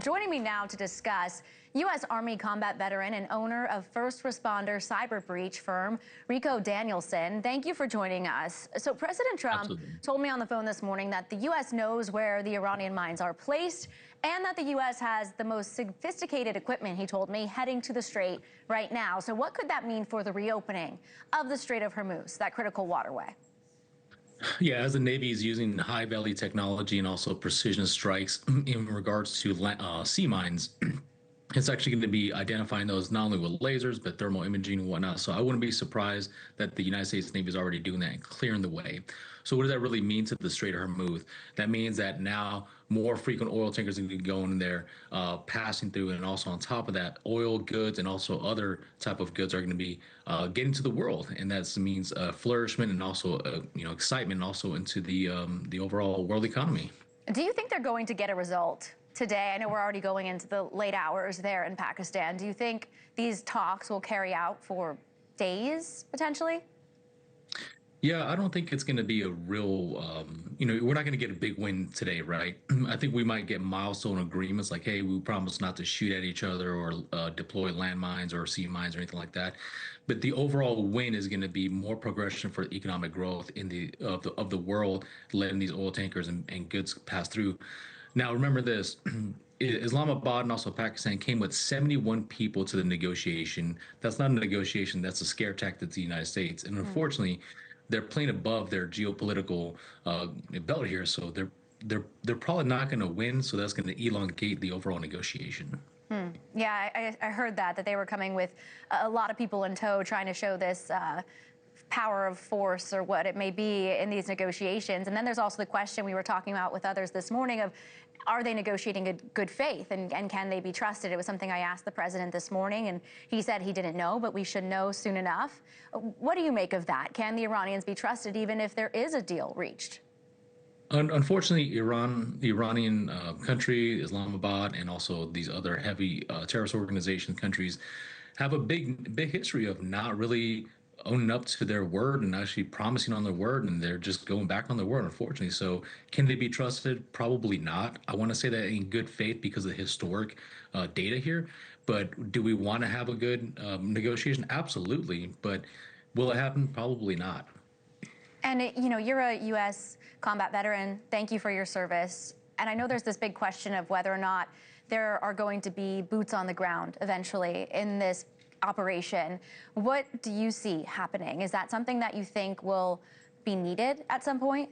Joining me now to discuss, U.S. Army combat veteran and owner of first responder cyber breach firm, Ricoh Danielson. Thank you for joining us. So President Trump told me on the phone this morning that the U.S. knows where the Iranian mines are placed and that the U.S. has the most sophisticated equipment, he told me, heading to the Strait right now. So what could that mean for the reopening of the Strait of Hormuz, that critical waterway? Yeah, as the Navy is using high value technology and also precision strikes in regards to sea mines, it's actually going to be identifying those not only with lasers, but thermal imaging and whatnot. So I wouldn't be surprised that the United States Navy is already doing that and clearing the way. So what does that really mean to the Strait of Hormuz? That means that now more frequent oil tankers are going to be going there, passing through, and also on top of that, oil goods and also other type of goods are going to be getting to the world, and that means flourishment and also excitement also into the overall world economy. Do you think they're going to get a result today? I know we're already going into the late hours there in Pakistan. Do you think these talks will carry out for days, potentially? Yeah, I don't think it's going to be a real, we're not going to get a big win today, right? I think we might get milestone agreements like, hey, we promise not to shoot at each other or deploy landmines or sea mines or anything like that. But the overall win is going to be more progression for economic growth in of the world, letting these oil tankers and goods pass through. Now, remember this. Islamabad and also Pakistan came with 71 people to the negotiation. That's not a negotiation. That's a scare tactic to the United States. And unfortunately, they're playing above their geopolitical belt here. So they're probably not going to win. So that's going to elongate the overall negotiation. Yeah, I heard that they were coming with a lot of people in tow trying to show this power of force or what it may be in these negotiations. And then there's also the question we were talking about with others this morning of, are they negotiating in good faith and can they be trusted? It was something I asked the president this morning, and he said he didn't know, but we should know soon enough. What do you make of that? Can the Iranians be trusted even if there is a deal reached? Unfortunately, the Iranian country, Islamabad, and also these other heavy terrorist organization countries have a big history of not really owning up to their word and actually promising on their word, and they're just going back on their word, unfortunately. So can they be trusted? Probably not. I want to say that in good faith because of the historic data here. But do we want to have a good negotiation? Absolutely. But will it happen? Probably not. And, you're a U.S. combat veteran. Thank you for your service. And I know there's this big question of whether or not there are going to be boots on the ground eventually in this operation. What do you see happening? Is that something that you think will be needed at some point?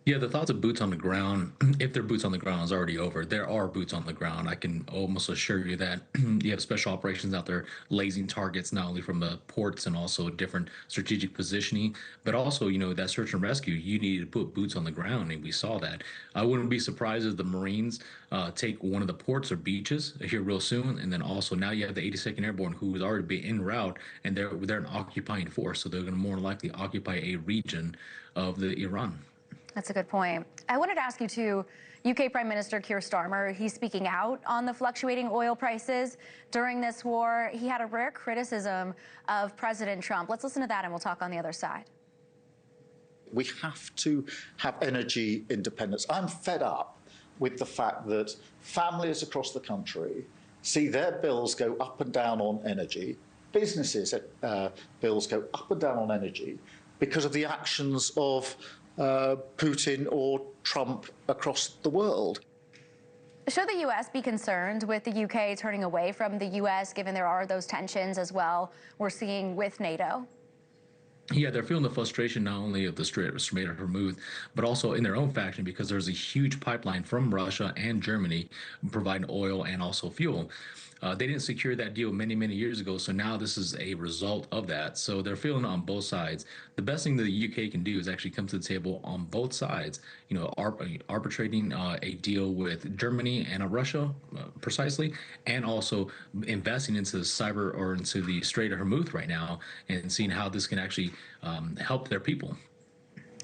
Yeah, the thoughts of boots on the ground, if they're boots on the ground, is already over. There are boots on the ground. I can almost assure you that you have special operations out there lasing targets, not only from the ports and also different strategic positioning, but also, that search and rescue, you need to put boots on the ground, and we saw that. I wouldn't be surprised if the Marines take one of the ports or beaches here real soon, and then also now you have the 82nd Airborne, who has already been en route, and they're an occupying force, so they're going to more likely occupy a region of the Iran. That's a good point. I wanted to ask you too, UK Prime Minister Keir Starmer, he's speaking out on the fluctuating oil prices during this war. He had a rare criticism of President Trump. Let's listen to that and we'll talk on the other side. We have to have energy independence. I'm fed up with the fact that families across the country see their bills go up and down on energy, businesses' bills go up and down on energy because of the actions of Putin or Trump across the world. Should the U.S. be concerned with the UK turning away from the U.S., given there are those tensions as well we're seeing with NATO? Yeah, they're feeling the frustration not only of the Strait of Hormuz, but also in their own faction because there's a huge pipeline from Russia and Germany providing oil and also fuel. They didn't secure that deal many, many years ago, so now this is a result of that. So they're feeling it on both sides. The best thing that the UK can do is actually come to the table on both sides, arbitrating a deal with Germany and Russia precisely, and also investing into the cyber or into the Strait of Hormuz right now and seeing how this can actually help their people.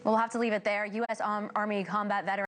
We'll have to leave it there. U.S. Army combat veteran